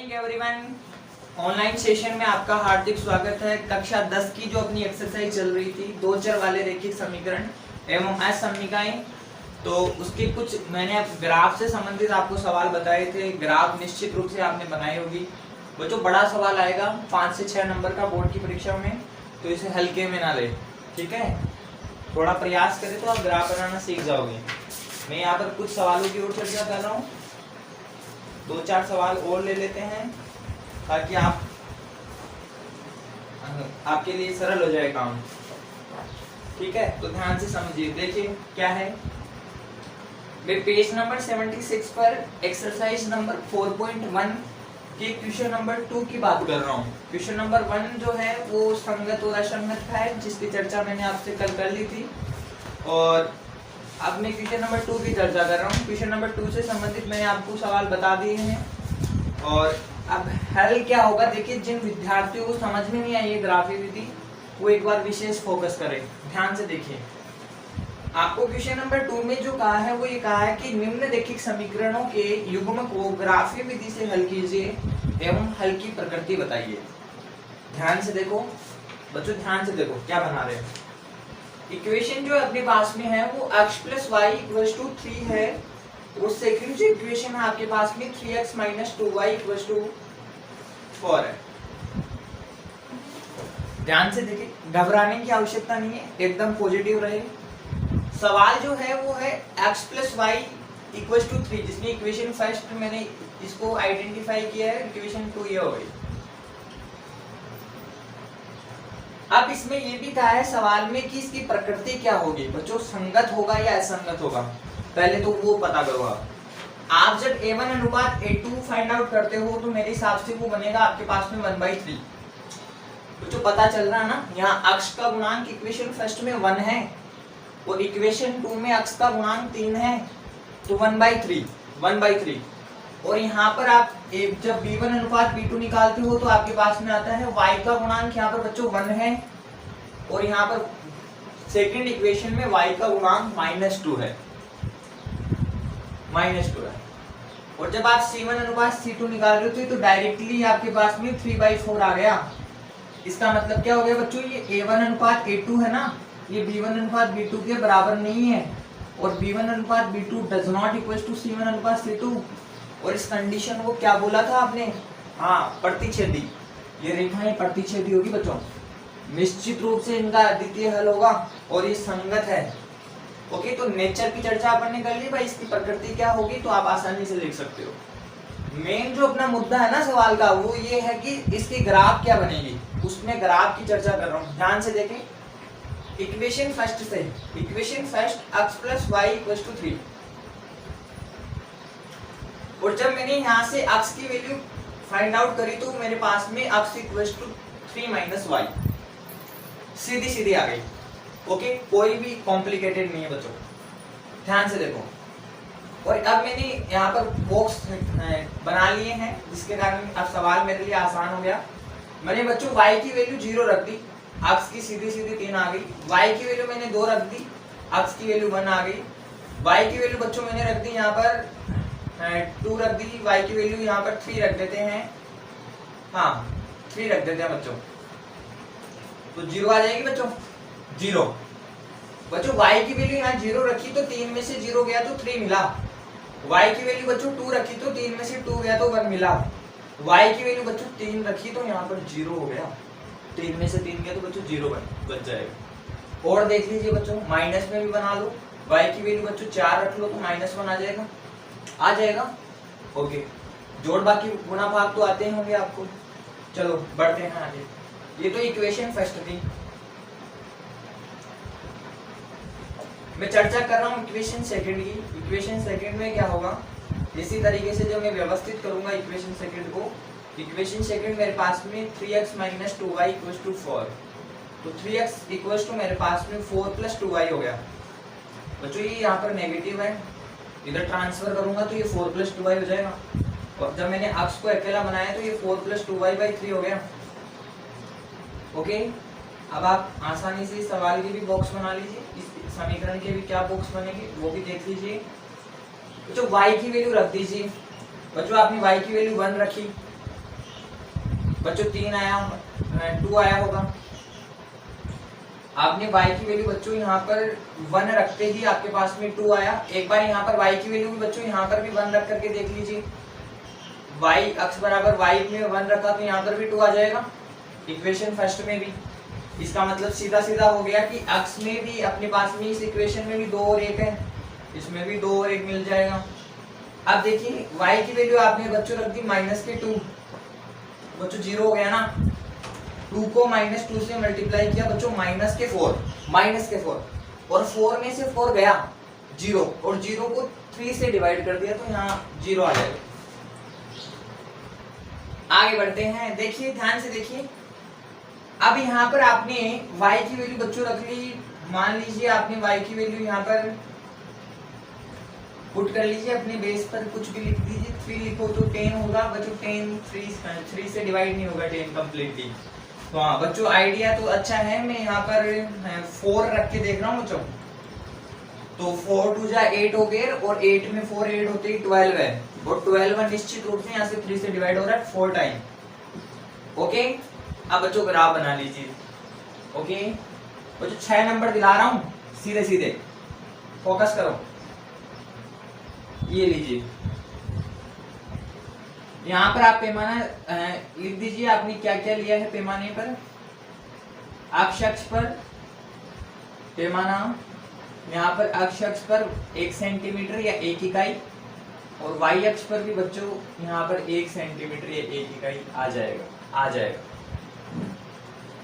Morning everyone. Online session में आपका हार्दिक स्वागत है। कक्षा 10 की जो अपनी एक्सरसाइज चल रही थी, दो चर वाले रैखिक समीकरण एवं असमीकाएं, तो उसके कुछ मैंने ग्राफ से संबंधित आपको सवाल बताए थे। ग्राफ निश्चित रूप से आपने बनाई होगी। बच्चों बड़ा सवाल आएगा 5 से 6 नंबर का बोर्ड की परीक्षा में, तो इसे हल्के में ना ले, ठीक है। थोड़ा प्रयास करें तो आप ग्राफ बनाना सीख जाओगे। मैं यहाँ पर कुछ सवालों की ओर चर्चा कर रहा हूँ, 2-4 सवाल और ले लेते हैं ताकि आपके लिए सरल हो जाए काम, ठीक है। तो ध्यान से समझिए। देखिए क्या है, मैं पेज नंबर 76 पर एक्सरसाइज नंबर 4.1 के क्वेश्चन नंबर 2 की बात कर रहा हूँ। क्वेश्चन नंबर 1 जो है वो संगत और असंगत का है, जिसकी चर्चा मैंने आपसे कल कर ली थी। और अब मैं क्वेश्चन नंबर 2 की चर्चा कर रहा हूँ। क्वेश्चन नंबर 2 से संबंधित मैंने आपको सवाल बता दिए हैं। और अब हल क्या होगा, देखिए जिन विद्यार्थियों को समझ में नहीं आई है ग्राफी विधि, वो एक बार विशेष फोकस करें, ध्यान से देखिए। आपको क्वेश्चन नंबर 2 में जो कहा है वो ये कहा है कि निम्न रैखिक समीकरणों के युग्म को ग्राफीय विधि से हल कीजिए एवं हल की प्रकृति बताइए। ध्यान से देखो बच्चों, ध्यान से देखो क्या बना रहे हैं। इक्वेशन जो अपने पास में है वो x + y = 3 है। वो सेकंड जो इक्वेशन है आपके पास में 3x - 2y = 4 है। ध्यान से देखिए, घबराने की आवश्यकता नहीं है, एकदम पॉजिटिव रहे। सवाल जो है वो है x + y = 3, जिसमें इक्वेशन फर्स्ट मैंने इसको आइडेंटिफाई किया है, इक्वेशन 2 ये हो गई। अब इसमें ये भी कहा है सवाल में कि इसकी प्रकृति क्या होगी। बच्चों संगत होगा या असंगत होगा, पहले तो वो पता करो। आप जब a1 अनुपात a2 फाइंड आउट करते हो तो मेरे हिसाब से वो बनेगा आपके पास में 1/3। बच्चों पता चल रहा है ना, यहाँ अक्ष का गुणांक इक्वेशन फर्स्ट में 1 है और इक्वेशन 2 में अक्ष का गुणांक 3 है, तो 1/3। और यहाँ पर आप जब b1 अनुपात b2 निकालते हो तो आपके पास में आता है y का गुणांक यहाँ पर बच्चों 1 है और यहाँ पर सेकंड इक्वेशन में y का गुणांक -2 है। और जब आप c1 अनुपात c2 निकाल रहे हो तो डायरेक्टली आपके पास में 3/4 आ गया। इसका मतलब क्या हो गया बच्चों, ये a1 अनुपात a2 है ना, ये b1 अनुपात b2 के बराबर नहीं है और b1 अनुपात b2 does not equal to c1 अनुपात c2। और इस कंडीशन को क्या बोला था आपने, हाँ प्रतिच्छेदी। ये रेखाएं प्रतिच्छेदी होगी बच्चों, निश्चित रूप से इनका अद्वितीय हल होगा और ये संगत है। ओके, तो नेचर की चर्चा अपन ने कर ली भाई, इसकी प्रकृति क्या होगी तो आप आसानी से देख सकते हो। मेन जो अपना मुद्दा है ना सवाल का, वो ये है कि इसकी ग्राफ क्या बनेगी, उसमें ग्राफ की चर्चा कर रहा हूँ। ध्यान से देखें, इक्वेशन फर्स्ट x + y = 3। और जब मैंने यहाँ से x की वैल्यू फाइंड आउट करी तो मेरे पास में x = 3 - y सीधी आ गई। ओके, कोई भी कॉम्प्लिकेटेड नहीं है बच्चों, ध्यान से देखो। और अब मैंने यहाँ पर बॉक्स बना लिए हैं, जिसके कारण अब सवाल मेरे लिए आसान हो गया। मैंने बच्चों y की वैल्यू 0 रख दी, x की सीधी 3 आ गई। y की वैल्यू मैंने 2 रख दी, x की वैल्यू 1 आ गई। y की वैल्यू बच्चों मैंने रख दी यहाँ पर 2 रख दी, y की वैल्यू यहाँ पर 3 रख देते हैं, हाँ 3 रख देते हैं बच्चों, तो 0 आ जाएगी बच्चों। 0 बच्चों y की वैल्यू यहाँ 0 रखी तो 3 में से 0 गया तो 3 मिला। y की वैल्यू बच्चों 2 रखी तो 3 में से 2 गया तो 1 मिला। y की वैल्यू बच्चों 3 रखी तो यहाँ पर 0 हो गया, 3 में से 3 गया तो बच्चों 0 बच जाएगा। और देख लीजिए बच्चों, माइनस में भी बना लो, y की वैल्यू बच्चों 4 रख लो तो -1 आ जाएगा। ओके, जोड़ बाकी गुणा भाग तो आते होंगे आपको। चलो बढ़ते हैं आगे। ये तो इक्वेशन फर्स्ट थी, मैं चर्चा कर रहा हूँ इक्वेशन सेकंड की। इक्वेशन सेकंड में क्या होगा, इसी तरीके से जब मैं व्यवस्थित करूंगा इक्वेशन सेकंड को। इक्वेशन सेकंड मेरे पास में 3x - 2y = 4, तो 3x = मेरे पास में 4 + 2y हो गया। बच्चों ये यहाँ पर नेगेटिव है, इधर ट्रांसफर करूंगा तो ये 4 + 2y हो जाएगा। और जब मैंने x को अकेला बनाया तो ये 4 + 2y/3 हो गया। ओके, अब आप आसानी से इस सवाल की भी बॉक्स बना लीजिए, इस समीकरण के भी क्या बॉक्स बनेगी वो भी देख लीजिए। तो y की वैल्यू रख दीजिए। बच्चों आपने y की वैल्यू 1 रखी, बच्चों 3 आया, 2 आया होगा। आपने y की वैल्यू बच्चों यहाँ पर 1 रखते ही आपके पास में 2 आया। एक बार यहाँ पर y की वैल्यू भी बच्चों यहाँ पर भी 1 रख करके देख लीजिए। y अक्ष बराबर y में 1 रखा तो यहाँ पर भी 2 आ जाएगा, इक्वेशन फर्स्ट में भी। इसका मतलब सीधा सीधा हो गया कि अक्ष में भी अपने पास में इस इक्वेशन में भी 2 और 1 है, इसमें भी 2 और 1 मिल जाएगा। अब देखिए y की वैल्यू आपने बच्चों रख दी -2, बच्चों 0 हो गया ना। 2 को -2 से मल्टीप्लाई किया बच्चों -4 और 4 में से 4 गया 0 और 0 को 3 से डिवाइड कर दिया तो यहाँ 0 आ जाएगा। आगे बढ़ते हैं, देखिए ध्यान से देखिए। अब यहाँ पर आपने y की वैल्यू बच्चों रख ली, मान लीजिए आपने y की वैल्यू यहाँ पर पुट कर लीजिए, अपने बेस पर कुछ भी लिख दीजिए। 3 लिखो तो 10 होगा बच्चों, 10 3 से डिवाइड नहीं होगा 10 कंप्लीटली। तो हाँ बच्चों आइडिया तो अच्छा है। मैं यहाँ पर 4 रख के देख रहा हूँ बच्चों, तो 4 2 जा 8 हो गए और 8 में 4 8 होते ही 12 है और 12 निश्चित रूप से यहाँ से 3 से डिवाइड हो रहा है 4 टाइम। ओके, अब बच्चों ग्राफ बना लीजिए। ओके बच्चों 6 नंबर दिला रहा हूँ, सीधे सीधे फोकस करो। ये लीजिए, यहाँ पर आप पैमाना लिख दीजिए आपने क्या क्या लिया है पैमाने पर। अक्ष पर पैमाना, यहाँ पर अक्ष पर 1 सेंटीमीटर या 1 इकाई और y अक्ष पर भी बच्चों यहाँ पर 1 सेंटीमीटर या 1 इकाई आ जाएगा।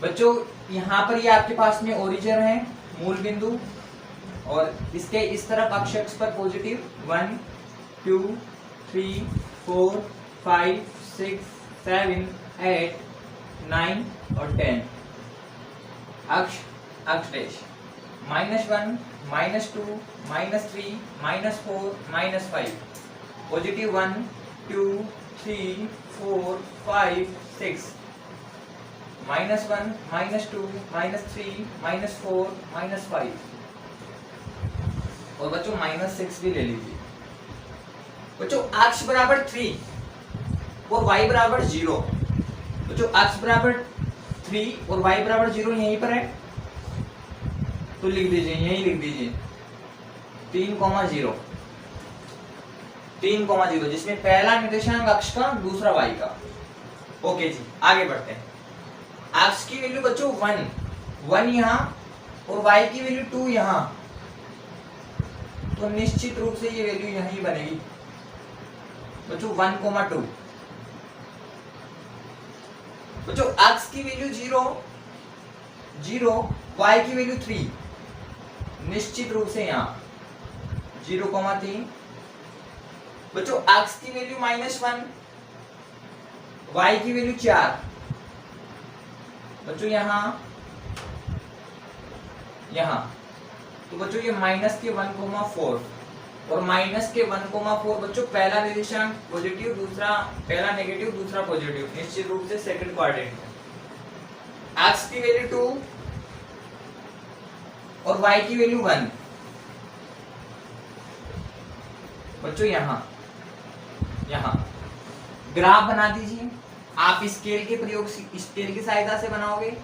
बच्चों यहाँ पर ये आपके पास में ओरिजिन है, मूल बिंदु, और इसके इस तरफ अक्ष पर पॉजिटिव 1 2 3 4 5 6 7 8 9 और 10 अक्ष डैश -1 -2 -3 -4 -5 पॉजिटिव 1 2 3 4 5 6 -1 -2 -3 -4 -5 और बच्चों -6 भी ले लीजिए। बच्चों अक्ष बराबर 3 और y बराबर 0, बच्चों अक्ष बराबर 3 और y बराबर 0 यहीं पर है तो लिख दीजिए, यहीं लिख दीजिए 3,0 3,0 जिसमें पहला निर्देशांक अक्ष का, दूसरा y का। ओके जी, आगे बढ़ते हैं। अक्ष की वैल्यू बच्चों 1 यहाँ और y की वैल्यू 2 यहाँ, तो निश्चित रूप से ये वैल्यू यहीं बनेगी बच्चों 1,2। बच्चों x की वैल्यू 0 y की वैल्यू 3, निश्चित रूप से यहाँ 0,3। बच्चों x की वैल्यू -1 y की वैल्यू 4, बच्चों यहाँ तो बच्चों ये -1,4 और -1,4 बच्चों पहला निर्देशांक पॉजिटिव, दूसरा पहला नेगेटिव, दूसरा पॉजिटिव, निश्चित रूप से सेकंड क्वाड्रेंट। x की वैल्यू 2 और y की वैल्यू 1 बच्चों यहाँ ग्राफ बना दीजिए। आप स्केल के प्रयोग से, स्केल की सहायता से बनाओगे,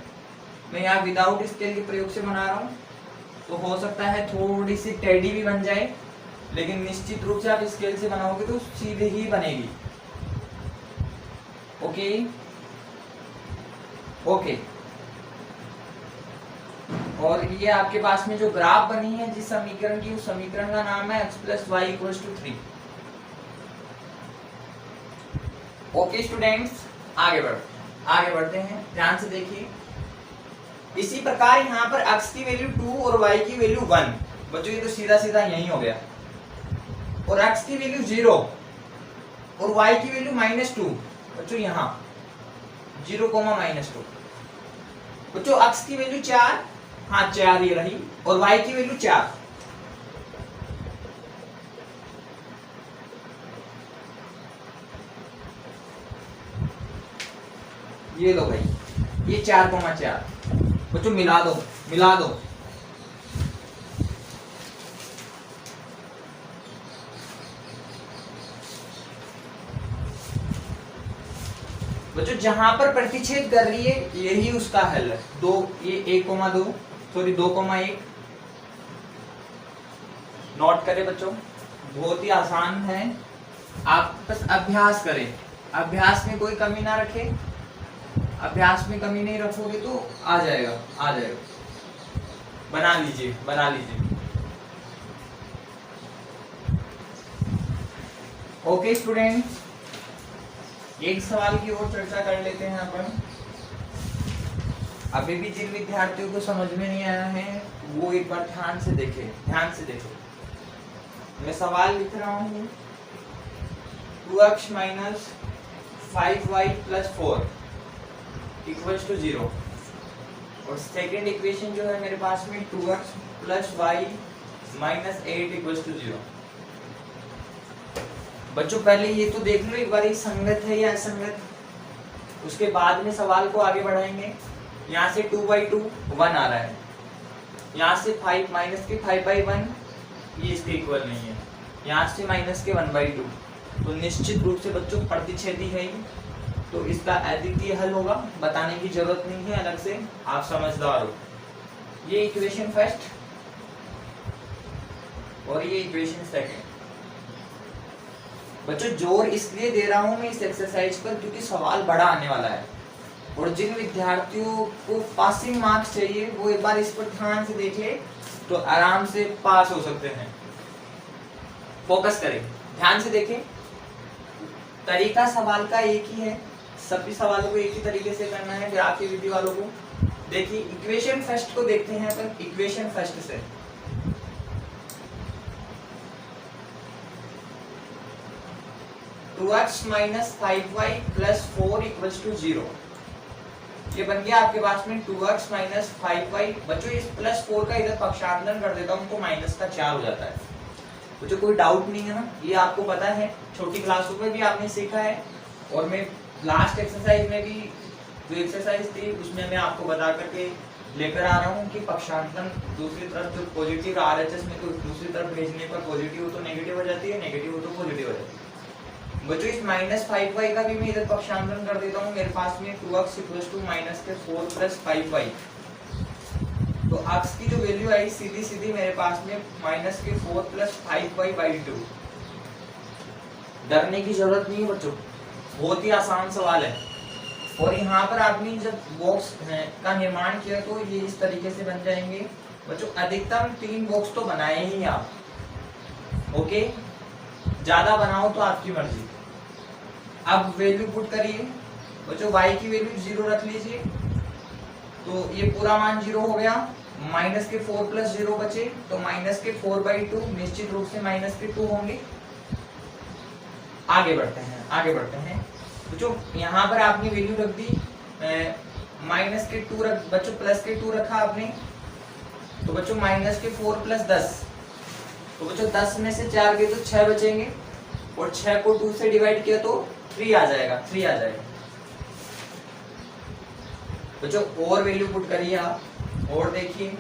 मैं यहाँ विदाउट स्केल के प्रयोग से बना रहा हूँ, तो हो सकता है थोड़ी सी टेढ़ी भी बन जाए, लेकिन निश्चित रूप से आप स्केल से बनाओगे तो सीधे ही बनेगी। ओके और ये आपके पास में जो ग्राफ बनी है जिस समीकरण की, उस समीकरण का नाम है x + y = 3। ओके स्टूडेंट्स, आगे बढ़ते हैं, ध्यान से देखिए। इसी प्रकार यहाँ पर x की वैल्यू 2 और y की वैल्यू 1, बच्चों ये तो सीधा सीधा यही हो गया, और x की वैल्यू 0 और y की वैल्यू -2, बच्चों यहाँ 0, -2। बच्चों x की वैल्यू 4, हाँ 4 ये रही, और y की वैल्यू 4। ये लो भाई, ये 4,4 बच्चों मिला दो। बच्चों जहां पर प्रतिच्छेद कर रही है यही उसका हल है। दो, ये 1,2 सॉरी 2,1 नोट करें बच्चों, बहुत ही आसान है, आप बस अभ्यास करें, अभ्यास में कोई कमी ना रखें, अभ्यास में कमी नहीं रखोगे तो आ जाएगा, आ जाएगा। बना लीजिए, बना लीजिए। ओके स्टूडेंट्स, एक सवाल की और चर्चा कर लेते हैं अपन। अभी भी जिन विद्यार्थियों को समझ में नहीं आया है वो एक बार ध्यान से देखें, ध्यान से देखें। मैं सवाल लिख रहा हूं 2x minus 5y plus 4 equals to 0 और सेकेंड इक्वेशन जो है मेरे पास में 2x plus y minus 8 equals to 0। बच्चों पहले ये तो देख लो एक बार, ये संगत है या असंगत, उसके बाद में सवाल को आगे बढ़ाएंगे। यहाँ से 2/2 1 आ रहा है, यहाँ से 5 माइनस के 5/1 ये इसके इक्वल नहीं है, यहाँ से माइनस के 1/2, तो निश्चित रूप से बच्चों प्रतिच्छेदी है, तो इसका अद्वितीय हल होगा, बताने की जरूरत नहीं है अलग से, आप समझदार हो। ये इक्वेशन फर्स्ट और ये इक्वेशन सेकंड। बच्चों जोर इसलिए दे रहा हूं मैं इस एक्सरसाइज पर क्योंकि सवाल बड़ा आने वाला है और जिन विद्यार्थियों को पासिंग मार्क्स चाहिए वो एक बार इस पर ध्यान से देख ले तो आराम से पास हो सकते हैं। फोकस करें, ध्यान से देखें, तरीका सवाल का एक ही है, सभी सवालों को एक ही तरीके से करना है ग्राफ की विधि वालों को। देखिए इक्वेशन फर्स्ट को देखते हैं अपन, इक्वेशन फर्स्ट से 2x minus 5y plus 4 equals to 0। ये बन गया आपके पास में 2x माइनस 5y। बच्चों इस प्लस 4 का इधर पक्षांतरण कर देता हूँ तो माइनस का 4 हो जाता है। बच्चों कोई डाउट नहीं है ना, ये आपको पता है, छोटी क्लासों में भी आपने सीखा है और मैं लास्ट एक्सरसाइज में भी जो एक्सरसाइज थी उसमें मैं आपको बता करके लेकर आ रहा हूँ कि पक्षांतरण दूसरी तरफ जो पॉजिटिव RHS में तो दूसरी तरफ भेजने पर पॉजिटिव हो तो नेगेटिव हो जाती है, नेगेटिव हो तो पॉजिटिव हो जाती है। बच्चों इस माइनस 5y का भी मैं इधर पक्षांतरण कर देता हूँ, मेरे पास में 2x इक्वल्स टू माइनस के 4 प्लस 5y, तो x की जो वैल्यू आई सीधी सीधी मेरे पास में माइनस के 4 प्लस 5y/2। डरने की जरूरत नहीं है बच्चों, बहुत ही आसान सवाल है। और यहाँ पर आपने जब बॉक्स का निर्माण किया तो ये इस तरीके से बन जाएंगे बच्चों। अधिकतम 3 बॉक्स तो बनाए ही आप, ओके, ज्यादा बनाओ तो आपकी मर्जी। अब वैल्यू पुट करिए बच्चों, y की वैल्यू 0 रख लीजिए तो ये पूरा मान 0 हो गया, माइनस के 4 प्लस 0 बचे तो माइनस के 4/2, निश्चित रूप से माइनस के 2 होंगे। आगे बढ़ते हैं, आगे बढ़ते हैं बच्चों। यहाँ पर आपने वैल्यू रख दी माइनस के 2 रख, बच्चों प्लस के 2 रखा आपने तो बच्चों माइनस के 4 प्लस 10, तो बच्चों 10 में से 4 गए तो 6 बचेंगे और 6 को 2 से डिवाइड किया तो 3 आ जाएगा, 3 आ जाएगा बच्चों। और वैल्यू पुट करिए आप, और देखिए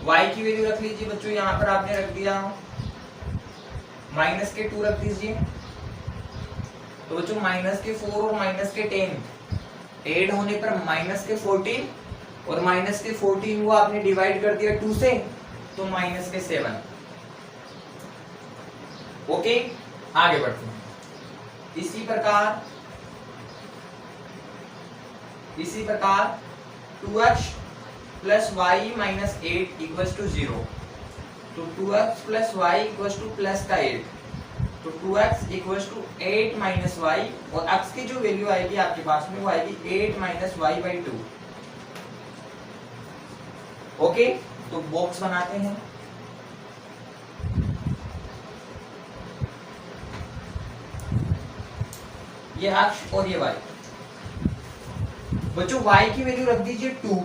y की वैल्यू रख लीजिए बच्चों, यहाँ पर आपने रख दिया माइनस के 2 रख दीजिए तो बच्चों माइनस के 4 और माइनस के 10 ऐड होने पर माइनस के 14 और माइनस के 14 को आपने डिवाइड कर दिया 2 से तो माइनस के 7। ओके, आगे बढ़ते हैं। इसी प्रकार 2x plus y minus 8 equals to 0, तो 2x plus y equals to plus का 8, तो 2x equals to 8 minus y और x की जो वैल्यू आएगी आपके पास में वो आएगी 8 माइनस y/2। ओके, तो बॉक्स बनाते हैं। ये x और ये y। बच्चों y की वैल्यू रख दीजिए 2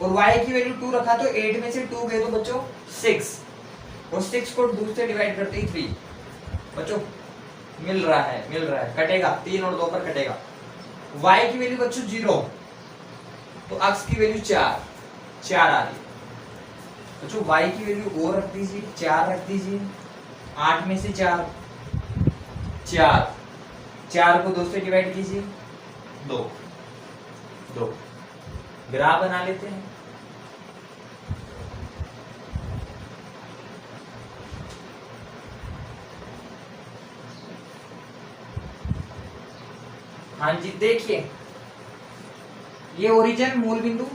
और y की वैल्यू 2 रखा तो 8 में से 2 गए तो बच्चों 6 और 6 को 2 से डिवाइड करते ही 3। बच्चों मिल रहा है, कटेगा 3 और 2 पर कटेगा। y की वैल्यू बच्चों 0 तो x की वैल्यू 4 आ रही है बच्चों। y की वैल्यू और रख दीजिए, 4 रख दीजिए, 8 में से 4 4 को 2 से डिवाइड कीजिए, 2 2 ग्राफ बना लेते हैं। हाँ जी देखिए, ये ओरिजिन मूल बिंदु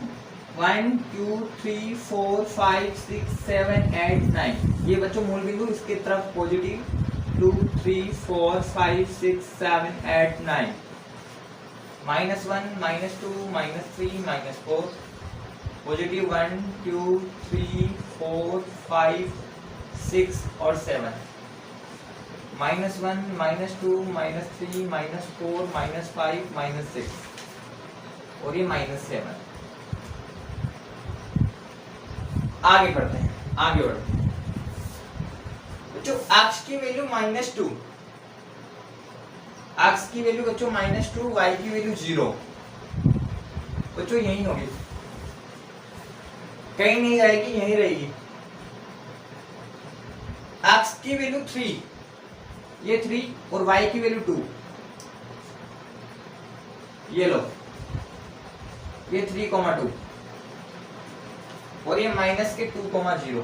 1 2 3 4 5 6 7 8 9, ये बच्चों मूल बिंदु, इसके तरफ पॉजिटिव 2 3 4 5 6 7 8 9, -1 -2 -3 -4, पॉजिटिव 1 2 3 4 5 6 और 7, -1 -2 -3 -4 -5 -6 और ये -7। आगे बढ़ते हैं, आगे बढ़ते हैं बच्चों। x की वैल्यू -2, x की वैल्यू बच्चों -2, y की वैल्यू 0 बच्चों, यही होगी, कहीं नहीं जाएगी, यही रहेगी। x की वैल्यू 3, ये 3 और y की वैल्यू 2, ये लो, ये 3,2 और ये माइनस के 2,0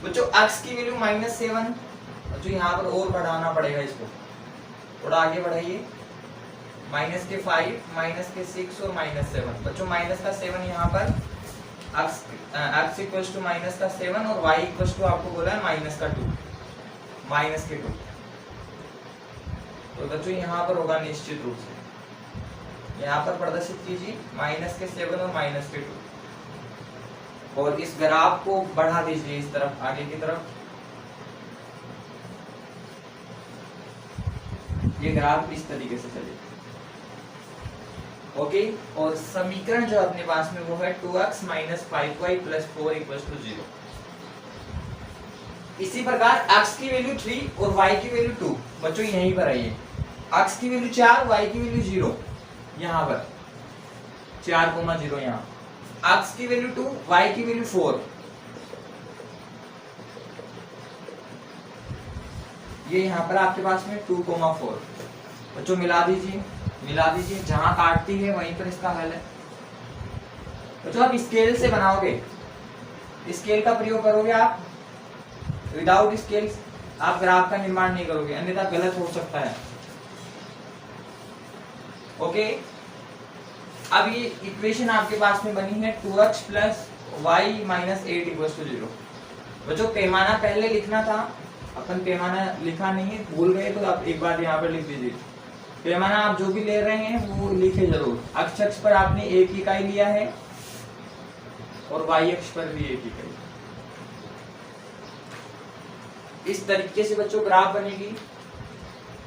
बच्चों। x की वैल्यू -7 बच्चों, यहाँ पर और बढ़ाना पड़ेगा इसको, थोड़ा आगे बढ़ाइए, माइनस के 5 माइनस के 6 और -7 बच्चों, माइनस का 7 यहाँ पर x इक्वल टू माइनस का 7 और y इक्वल टू आपको बोला है माइनस का 2, माइनस के 2, तो बच्चों यहाँ पर होगा निश्चित रूप से, यहाँ पर प्रदर्शित कीजिए माइनस के 7 और माइनस के 2, और इस ग्राफ को बढ़ा दीजिए इस तरफ, आगे की तरफ, ये ग्राफ इस तरीके से चलेगा। ओके, और समीकरण जो अपने पास में वो है 2x - 5y + 4 = 0। इसी प्रकार x की वैल्यू 3 और y की वैल्यू 2 बच्चों, यहीं पर आइए, x की वैल्यू 4, y की वैल्यू 0, यहाँ पर 4,0 यहाँ, x की वैल्यू 2, y की वैल्यू 4, ये यहाँ पर आपके पास में 2,4 बच्चों, मिला दीजिए, मिला दीजिए, जहां काटती है वहीं पर इसका हल है बच्चों। आप स्केल से बनाओगे, स्केल का प्रयोग करोगे आप, विदाउट स्केल आप ग्राफ का निर्माण नहीं करोगे, अन्यथा गलत हो सकता है। ओके, अब ये इक्वेशन आपके पास में बनी है 2x + y - 8 = 0 बच्चों। पैमाना पहले लिखना था, अपन पैमाना लिखा नहीं है, भूल गए तो आप एक बार यहाँ पर लिख दीजिए। पैमाना आप जो भी ले रहे हैं वो लिखे जरूर। x अक्ष पर आपने 1 इकाई लिया है और y अक्ष पर भी 1 इकाई। इस तरीके से बच्चों ग्राफ बनेगी,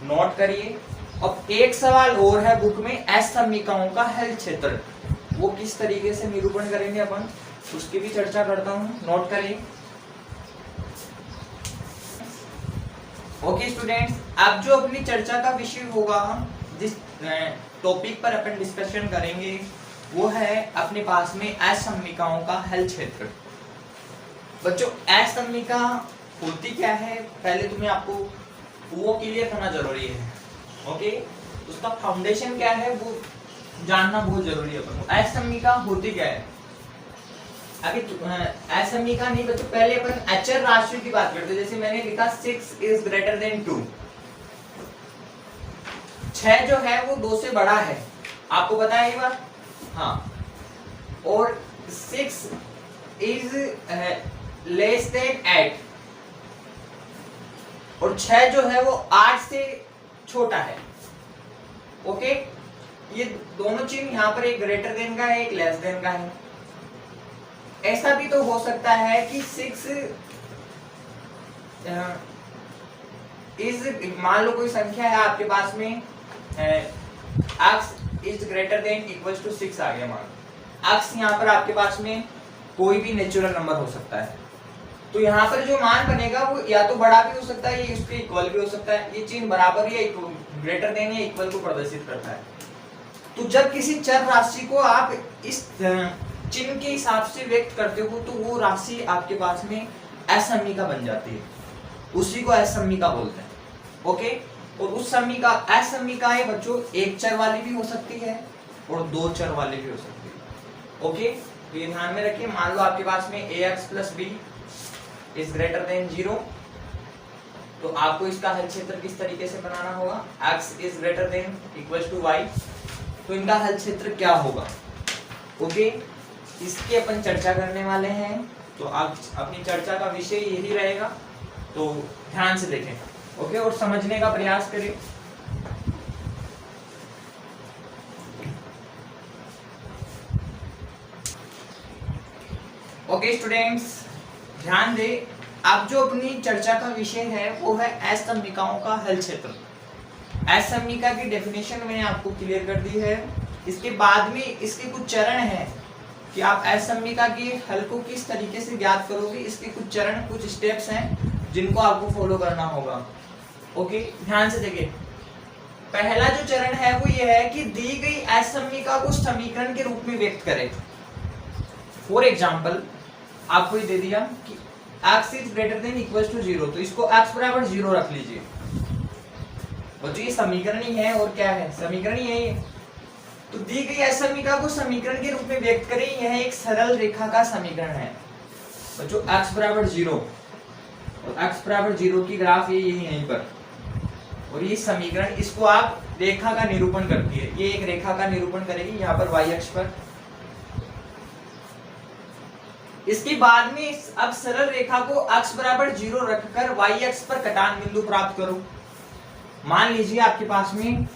नोट करिए। अब एक सवाल और है बुक में, एस समीकरणों का हल क्षेत्र, वो किस तरीके से निरूपण करेंगे अपन, उसकी भी चर्चा करता हूं, नोट करिए। ओके स्टूडेंट्स, अब जो अपनी चर्चा का विषय होगा, जिस टॉपिक पर अपन डिस्कशन करेंगे, वो है अपने पास में असमीकरणों का हल क्षेत्र। बच्चों असमीका होती क्या है, पहले तुम्हें आपको वो क्लियर करना जरूरी है। ओके, उसका फाउंडेशन क्या है वो जानना बहुत जरूरी है अपन को। असमीका होती क्या है, अभी असमीका नहीं बच्चों, पहले अपन अचर राशि की बात करते हैं। जैसे मैंने लिखा 6 is greater than 2, 6 जो है वो 2 से बड़ा है, आपको पता है ये बात, हाँ। और 6 is less than 8, और 6 जो है वो 8 से छोटा है। ओके, ये दोनों चिन्ह यहाँ पर एक ग्रेटर देन का है, एक लेस देन का है। ऐसा भी तो हो सकता है कि 6 इज, मान लो कोई संख्या है आपके पास में, x is greater than equals to 6 आ गया, मान x यहाँ पर आपके पास में कोई भी नेचुरल नंबर हो सकता है, तो यहाँ पर जो मान बनेगा वो या तो बड़ा भी हो सकता है, ये उसके इक्वल भी हो सकता है। ये चिन्ह बराबर या ग्रेटर देन या इक्वल को प्रदर्शित करता है। तो जब किसी चर राशि को आप इस चिन्ह के हिसाब से व्यक्त करते हो तो वो राशि आपके पास में असमीका बन जाती है, उसी को असमीका बोलते हैं। ओके, और उस असमीकाएं बच्चों एक चर वाली भी हो सकती है और दो चर वाली भी हो सकती है। ओके, तो ये ध्यान में रखिए। मान लो आपके पास में ax plus B is greater than 0, तो आपको इसका हल क्षेत्र किस तरीके से बनाना होगा, x is greater than equal to y, तो इनका हल क्षेत्र क्या होगा। ओके, इसकी अपन चर्चा करने वाले हैं, तो आप अपनी चर्चा का विषय यही रहेगा, तो ध्यान से देखें। ओके, और समझने का प्रयास करें। ओके स्टूडेंट्स, ध्यान दें, अब जो अपनी चर्चा का विषय है वो है असमीकाओं का हल क्षेत्र। असमीका की डेफिनेशन मैंने आपको क्लियर कर दी है। इसके बाद में इसके कुछ चरण हैं कि आप असमीका के हल को किस तरीके से ज्ञात करोगे। इसके कुछ चरण, कुछ स्टेप्स हैं जिनको आपको फॉलो करना होगा। ओके, ध्यान से देखिए। पहला जो चरण है वो ये है कि दी गई असमीका को समीकरण के रूप में व्यक्त करें। फॉर एग्जाम्पल आपको ये दे दिया कि x is greater than equal to 0, तो इसको x बराबर 0 रख लीजिए। बच्चों ये समीकरण ही है, और क्या है, समीकरण ही है ये। तो दी गई असमीका को समीकरण के रूप में व्यक्त करें, यह एक सरल रेखा का समीकरण है बच्चों। x बराबर 0 और x बराबर 0 की ग्राफ ये यही यहीं पर, और ये समीकरण, इसको आप रेखा का निरूपण करती है। ये एक रेखा का निरूपण करेगी यहाँ पर y अक्ष पर। इसके बाद में अब सरल रेखा को x बराबर 0 रखकर y अक्ष पर कटान बिंदु प्राप्त करो। मान लीजिए आपके पास में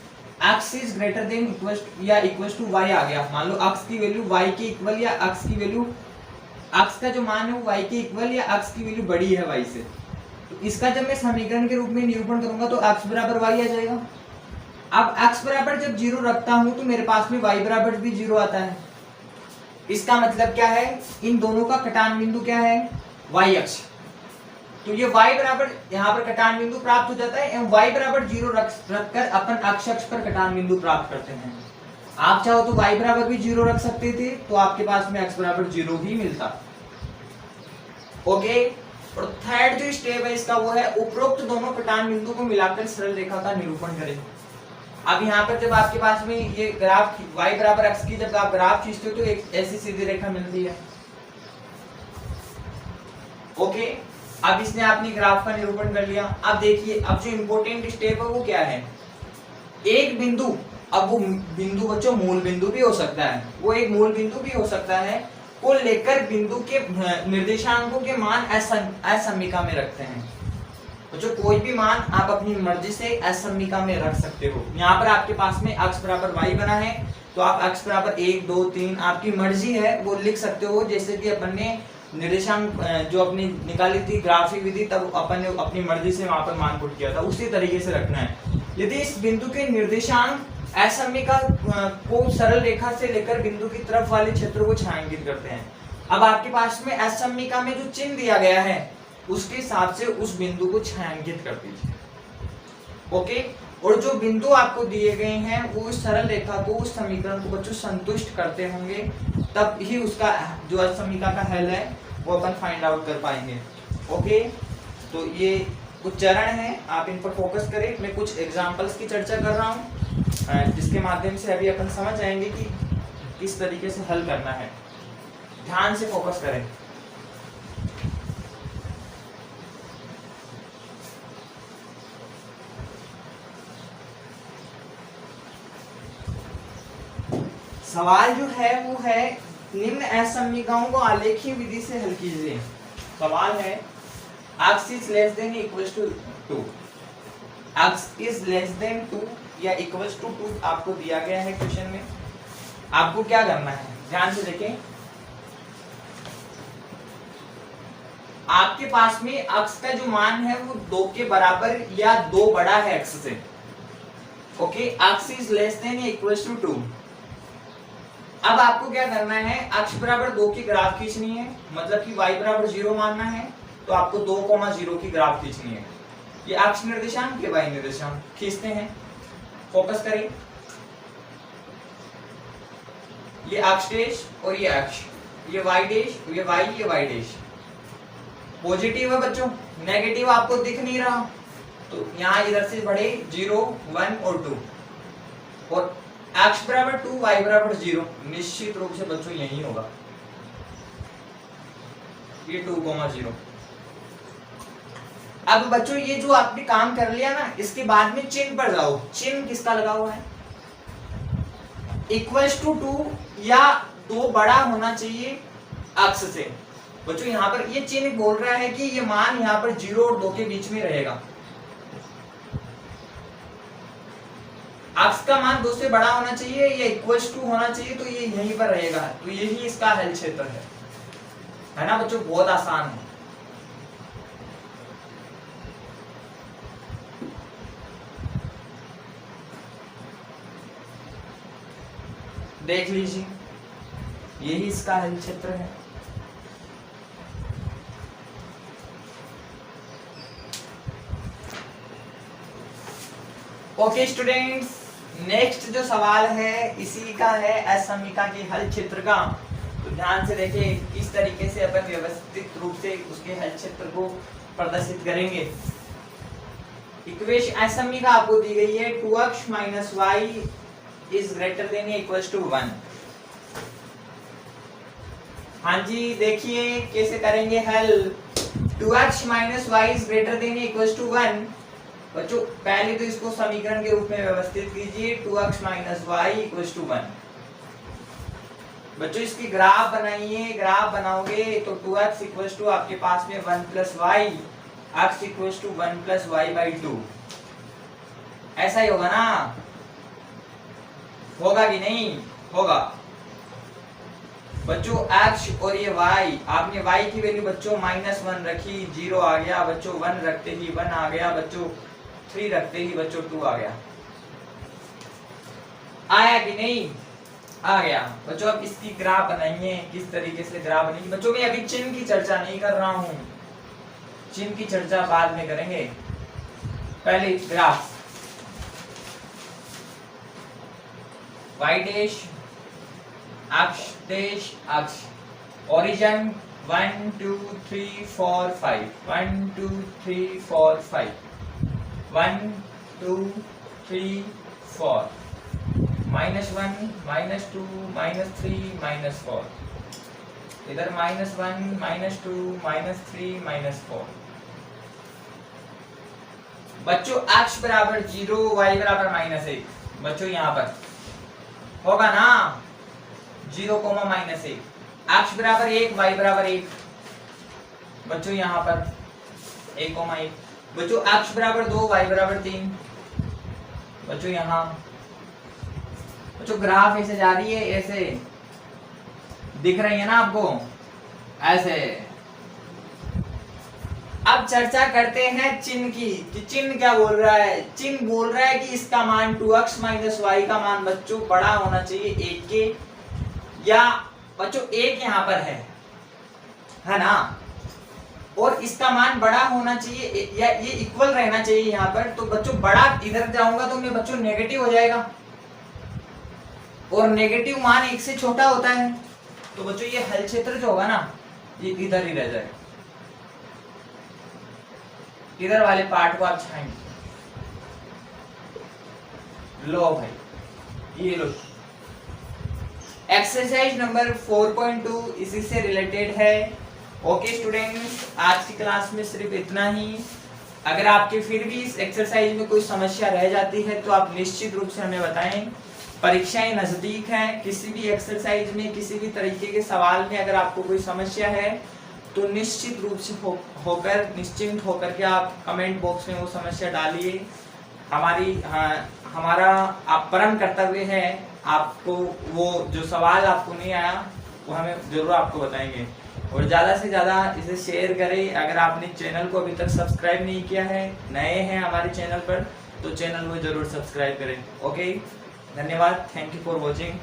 x is greater than equal to y आ गया। मान लो x की वैल्यू y के इक्वल, या x की वैल्यू, x का जो मान है वो y के इक्वल, या x की वैल्यू बड़ी है y से, तो इसका जब मैं समीकरण के रूप में निरूपण करूंगा तो x बराबर y आ जाएगा। अब x बराबर जब 0 रखता हूं तो मेरे पास में y बराबर भी 0 आता है। इसका मतलब क्या है, इन दोनों का कटान बिंदु क्या है, y अक्ष। तो ये y बराबर यहाँ पर कटान बिंदु प्राप्त हो जाता है, एवं y बराबर 0 रखकर अपन अक्ष पर कटान बिंदु प्राप्त करते हैं। आप चाहो तो y बराबर भी 0 रख सकते थे, तो आपके पास में x बराबर 0 ही मिलता। ओके, और थर्ड जो स्टेप है इसका वो है उपरोक्त दोनों कटान बिंदु को मिलाकर सरल रेखा का निरूपण करें। अब यहाँ पर जब आपके पास में ये ग्राफ y बराबर x की जब आप ग्राफ खींचते हो तो एक ऐसी सीधी रेखा मिलती है। ओके, अब इसने अपनी ग्राफ का निरूपण कर लिया। अब देखिए, अब जो इंपॉर्टेंट स्टेप है वो क्या है, एक बिंदु, अब वो बिंदु बच्चों मूल बिंदु भी हो सकता है, वो एक मूल बिंदु भी हो सकता है, को लेकर बिंदु के निर्देशांकों के मान असमीका में रखते हैं। तो जो कोई भी मान आप अपनी मर्जी से असमीका में रख सकते हो। यहाँ पर आपके पास में x बराबर y बना है, तो आप x बराबर 1, 2, 3 आपकी मर्जी है वो लिख सकते हो। जैसे कि अपन ने निर्देशांक जो अपनी निकाली थी ग्राफिक विधि, तब अपन ने अपनी मर्जी से वहां पर मान पुट किया था, उसी तरीके से रखना है। यदि इस बिंदु के निर्देशांक असमीका को सरल रेखा से लेकर बिंदु की तरफ वाले क्षेत्र को छायांकित करते हैं। अब आपके पास में असमीका में जो चिन्ह दिया गया है उसके हिसाब से उस बिंदु को छायांकित कर दीजिए। ओके, और जो बिंदु आपको दिए गए हैं वो उस सरल रेखा को, उस समीकरण को बच्चों संतुष्ट करते होंगे, तब ही उसका जो असमीका का हल है वो अपन फाइंड आउट कर पाएंगे। ओके, तो ये कुछ चरण हैं, आप इन पर फोकस करें। मैं कुछ एग्जांपल्स की चर्चा कर रहा हूँ जिसके माध्यम से अभी अपन समझ आएंगे कि किस तरीके से हल करना है। ध्यान से फोकस करें। सवाल जो है वो है निम्न असमीकाओं को आलेखीय विधि से हल कीजिए। सवाल है x is less than equals to 2, x is less than 2 या equals to 2 आपको दिया गया है क्वेश्चन में। आपको क्या करना है, ध्यान से देखें। आपके पास में x का जो मान है वो 2 के बराबर या 2 बड़ा है x से। Okay, x is less than equals to 2। अब आपको क्या करना है, x बराबर 2 की ग्राफ खींचनी है, मतलब कि y बराबर 0 मानना है, तो आपको 2,0 की ग्राफ खींचनी है। ये x निर्देशांक, ये y निर्देशांक खींचते हैं। फोकस करें, ये x डैश और ये x, ये y डैश, ये y, ये y डैश। पॉजिटिव है बच्चों, नेगेटिव आपको दिख नहीं रहा। तो यहाँ इधर से बढ़े 0, 1 और 2, और x बराबर 2, y बराबर 0, निश्चित रूप से बच्चों यही होगा, ये 2,0। अब बच्चों ये जो आपने काम कर लिया ना, इसके बाद में चिन्ह पर जाओ। चिन्ह किसका लगा हुआ है? इक्वल्स टू 2 या 2 बड़ा होना चाहिए अक्ष से। बच्चों यहाँ पर ये चिन्ह बोल रहा है कि ये मान यहाँ पर 0 और 2 के बीच में रहेगा। अक्ष का मान 2 से बड़ा होना चाहिए या इक्वल्स टू होना चाहिए, तो ये यहीं पर रहेगा। तो यही इसका हल क्षेत्र है ना बच्चों, बहुत आसान है। देख लीजिए, यही इसका हल क्षेत्र है। ओके स्टूडेंट्स, नेक्स्ट जो सवाल है इसी का है असमीका के हल क्षेत्र का। तो ध्यान से देखिए किस तरीके से अपन व्यवस्थित रूप से उसके हल क्षेत्र को प्रदर्शित करेंगे। इक्वेशन असमीका आपको दी गई है 2x minus y is greater than equals to 1। हाँ जी, देखिए कैसे करेंगे हल। 2x minus y is greater than equals to 1। बच्चों पहले तो इसको समीकरण के रूप में व्यवस्थित कीजिए, 2x minus Y equals to 1। बच्चों इसकी ग्राफ बनाइए, ग्राफ बनाओगे तो 2x इक्वल्स टू आपके पास में 1 plus y, x equals to 1 plus y by 2। ऐसा ही होगा ना, होगा कि नहीं होगा? बच्चों x और ये y, आपने y की वैल्यू बच्चों -1 रखी, 0 आ गया बच्चों, 1 रखते ही 1 आ गया बच्चों, 3 रखते ही बच्चों 2 आ गया। आया कि नहीं? आ गया। बच्चों अब इसकी ग्राफ बनाइए, किस तरीके से ग्राफ बनेगी। बच्चों मैं अभी चिन्ह की चर्चा नहीं कर रहा हूं, चिन्ह की चर्चा बाद में करेंगे, पहले ग्राफ। y डैश अक्ष डैश अक्ष, ओरिजिन 1 2 3 4 5, 1 2 3 4 5, 1 2 3 4, -1 -2 -3 -4, इधर -1 -2 -3 -4। बच्चों x बराबर 0, y बराबर -1। बच्चों यहाँ पर होगा ना 0, -1, x बराबर 1, y बराबर 1। बच्चों यहाँ पर 1,1। बच्चों x बराबर 2, y बराबर 3। बच्चों यहाँ, बच्चों ग्राफ ऐसे जा रही है, ऐसे दिख रही है ना आपको, ऐसे। अब चर्चा करते हैं चिन्ह की, कि चिन्ह क्या बोल रहा है। चिन्ह बोल रहा है कि इसका मान 2x माइनस वाई का मान बच्चों बड़ा होना चाहिए 1 के, या बच्चों 1 यहाँ पर है ना, और इसका मान बड़ा होना चाहिए या ये इक्वल रहना चाहिए यहाँ पर। तो बच्चों बड़ा इधर जाऊंगा तो मैं बच्चों नेगेटिव हो जाएगा, और नेगेटिव मान 1 से छोटा होता है। तो बच्चों ये हल क्षेत्र जो होगा ना, ये इधर ही रह जाएगा, इधर वाले पार्ट को आप छाएंगे। लो भाई, ये लो एक्सरसाइज नंबर 4.2 इसी से रिलेटेड है। ओके स्टूडेंट्स, आज की क्लास में सिर्फ इतना ही। अगर आपके फिर भी इस एक्सरसाइज में कोई समस्या रह जाती है तो आप निश्चित रूप से हमें बताएं। परीक्षाएं नजदीक हैं, किसी भी एक्सरसाइज में, किसी भी तरीके के सवाल में अगर आपको कोई समस्या है तो निश्चित रूप से होकर निश्चिंत होकर के आप कमेंट बॉक्स में वो समस्या डालिए। हमारा आप परम कर्तव्य है आपको वो जो सवाल आपको नहीं आया वो हमें जरूर आपको बताएंगे। और ज़्यादा से ज़्यादा इसे शेयर करें। अगर आपने चैनल को अभी तक सब्सक्राइब नहीं किया है, नए हैं हमारे चैनल पर, तो चैनल को जरूर सब्सक्राइब करें। ओके, धन्यवाद, थैंक यू फॉर वॉचिंग।